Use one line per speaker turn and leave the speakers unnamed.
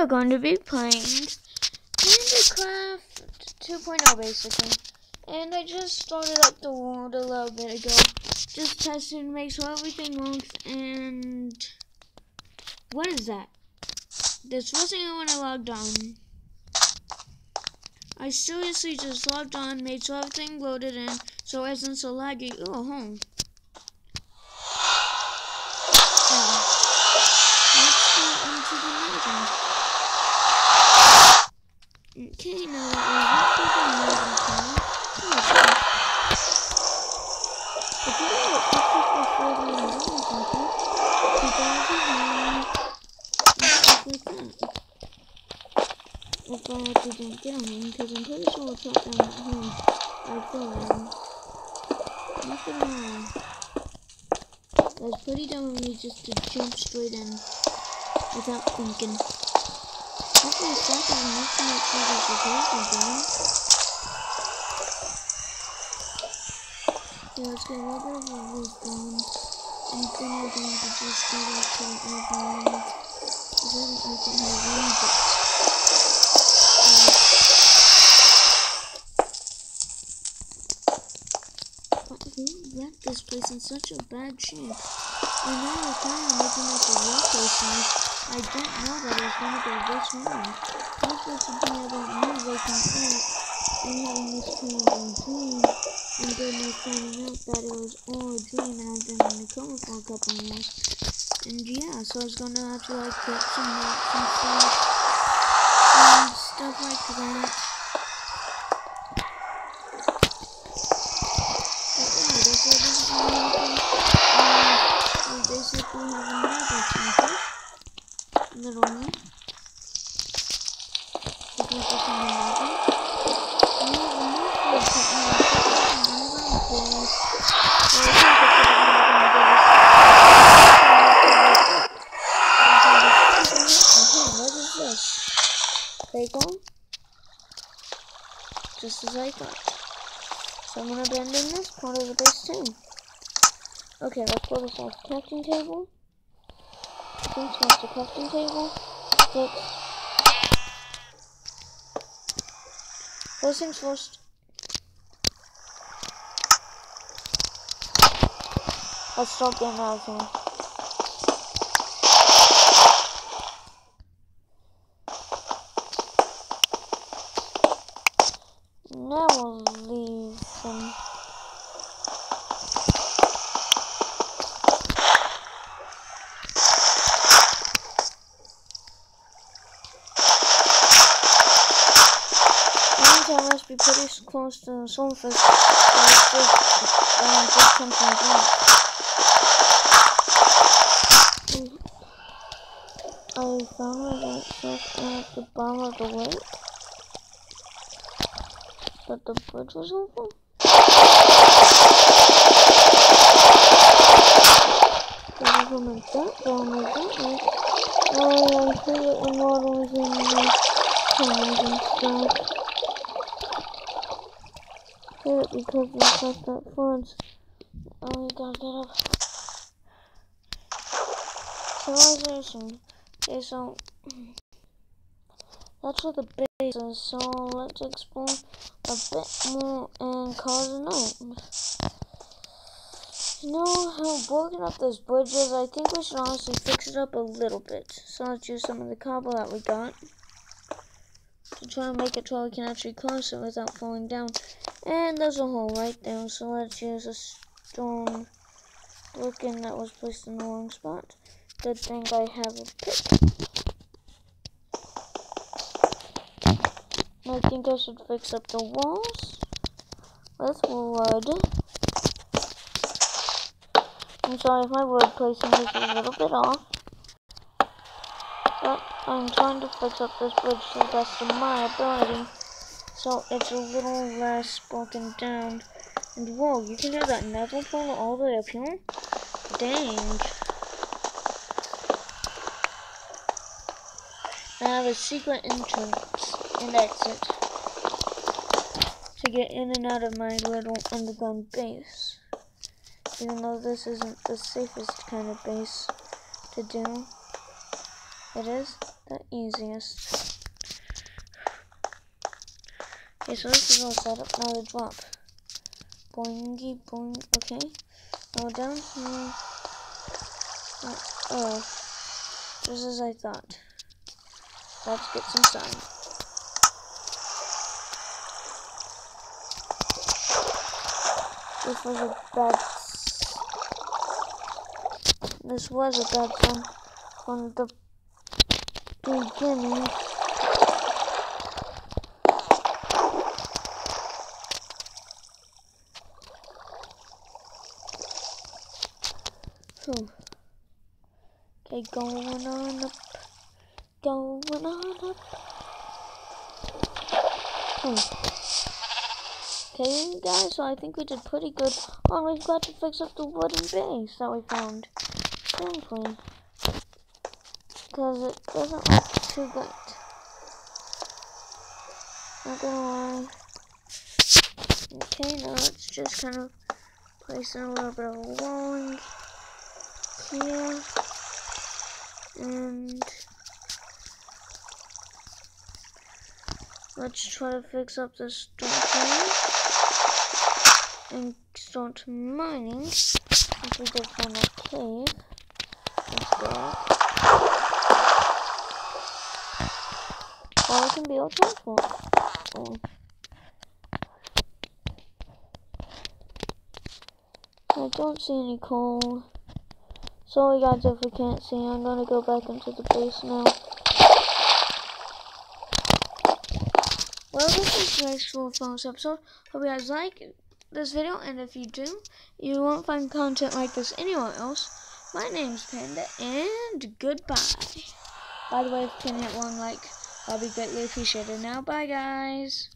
are going to be playing Minecraft 2.0 basically. And I just started up the world a little bit ago. Just testing to make sure everything works. And what is that? This wasn't when I logged on. I seriously just logged on, made sure everything loaded in, so it wasn't so laggy. Oh, home. Let's go into the nether. Okay, now that we're up to the nether part, if you want to fix up this nether and something, you guys are here and stuff like that. If I actually don't get on him, because I'm pretty sure it's not down at home. I feel like nothing wrong. It's pretty dumb of me just to jump straight in without thinking. Hopefully a second and make sure there's a person down. Yeah, let's get a little bit of a roof going. And then we're going to just go back to the overworld. Because I don't know if I have room yet. Who left this place in such a bad shape? And now we're kind of making like a roleplay size. I don't know that it's going to go this wrong. This was something I don't know waking up and having this kind of a dream. And then I finding out that it was all a dream and I've been in the coma for a couple of years. And yeah, so I was going to have to like get some rocks and stuff like that. Basically have another campus, little one. The campus in the lobby. We have another campus. What is this? Bacon? Just as I thought. So I'm gonna abandon this part of the base too. Okay, let's go to the crafting table. Things off the crafting table. Sticks. First things first. Let's start getting out of here. Now we'll leave some. I must be pretty close to the surface, so let's just come from that. I found that stuff at the bottom of the lake, that the bridge was open. So we're going to make that down like that way. I put it in water in the tunnels and stuff. It because we got that floods. Oh, we gotta get up. Civilization. Okay, so that's what the base is. So let's explore a bit more and cause a note. You know how broken up this bridge is? I think we should honestly fix it up a little bit. So let's use some of the cobble that we got to try and make it so we can actually cross it without falling down. And there's a hole right there, so let's use a stone broken that was placed in the wrong spot. Good thing I have a pick. I think I should fix up the walls with wood. I'm sorry if my wood placing is a little bit off, but I'm trying to fix up this bridge to the best of my ability. So it's a little less broken down. And whoa, you can have that nether portal all the way up here? Dang. I have a secret entrance and exit to get in and out of my little underground base. Even though this isn't the safest kind of base to do. It is? the easiest. Okay, so this is all set up. Now the drop. Boingy, boing. Okay. Now down here. Just as I thought. Let's get some sun. This was a bad sun from the beginning. Okay, going on up. Okay, guys, so I think we did pretty good. Oh, we've got to fix up the wooden base that we found. Simply. Because it doesn't look too good. Not gonna lie. Okay, now let's just kind of place in a little bit of a walling here. And let's try to fix up this stone and start mining. If we did find that cave, let's go. Or we can build transport. I don't see any coal. Sorry guys if we can't see. I'm gonna go back into the base now. Well, this is guys for this episode. Hope you guys like this video, and if you do, you won't find content like this anywhere else. My name's Panda, and goodbye. By the way, if you can hit one like, that'll be greatly appreciated. Now, bye guys.